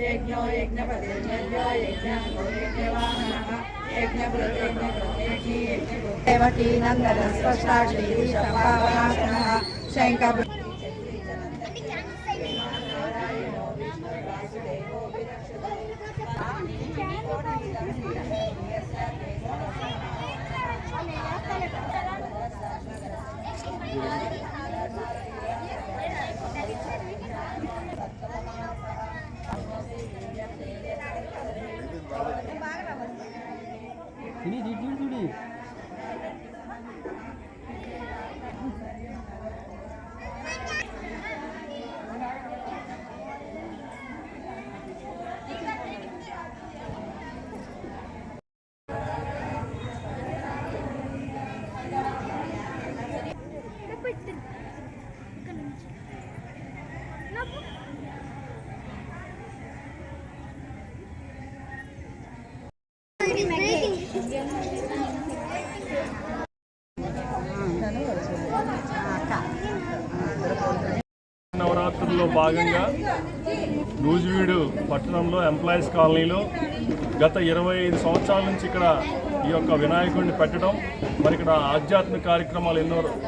यज्ञो यज्ञपतिर्यज्ञो यज्ञो यज्ञवाहनः देवकी नंदन स्पष्टा श्रीशपावनाशनः Shankar ini jujur dulu. నవరాత్రుల్లో భాగంగా నూజివీడు పట్టణంలో ఎంప్లాయీస్ కాలనీలో గత 25 సంవత్సరాల నుంచి ఇక్కడ ఈ యొక్క వినాయకుడిని పెట్టడం, మరి ఇక్కడ ఆధ్యాత్మిక కార్యక్రమాలు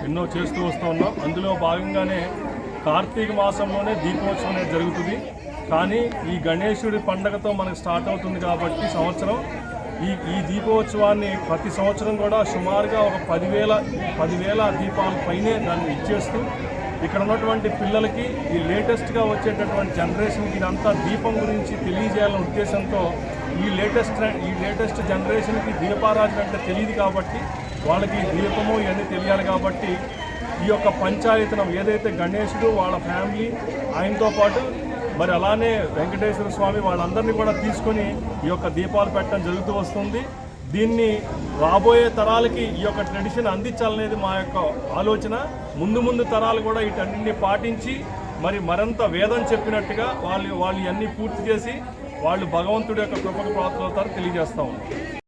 ఎన్నో చేస్తూ వస్తూ ఉన్నాం. అందులో భాగంగానే కార్తీక మాసంలోనే దీపోత్సవం అనేది జరుగుతుంది. కానీ ఈ గణేశుడి పండగతో మనకు స్టార్ట్ అవుతుంది కాబట్టి సంవత్సరం ఈ దీపోత్సవాన్ని ప్రతి సంవత్సరం కూడా సుమారుగా ఒక 10,000 దీపాల పైనే దాన్ని ఇచ్చేస్తూ ఇక్కడ ఉన్నటువంటి పిల్లలకి ఈ లేటెస్ట్గా వచ్చేటటువంటి జనరేషన్కి ఇదంతా దీపం గురించి తెలియజేయాలనే ఉద్దేశంతో ఈ లేటెస్ట్ జనరేషన్కి దీపారాధన అంటే తెలియదు కాబట్టి వాళ్ళకి దీపము ఇవన్నీ తెలియాలి కాబట్టి ఈ యొక్క పంచాయతనం ఏదైతే గణేశుడు వాళ్ళ ఫ్యామిలీ ఆయనతో పాటు మరి అలానే వెంకటేశ్వర స్వామి వాళ్ళందరినీ కూడా తీసుకొని ఈ యొక్క దీపాలు పెట్టడం జరుగుతూ వస్తుంది. దీన్ని రాబోయే తరాలకి ఈ యొక్క ట్రెడిషన్ అందించాలనేది మా యొక్క ఆలోచన. ముందు తరాలు కూడా వీటన్నింటినీ పాటించి మరింత వేదం చెప్పినట్టుగా వాళ్ళు ఇవన్నీ పూర్తి చేసి వాళ్ళు భగవంతుడి యొక్క కృపకు పాత్రలవుతారని తెలియజేస్తా ఉన్నాం.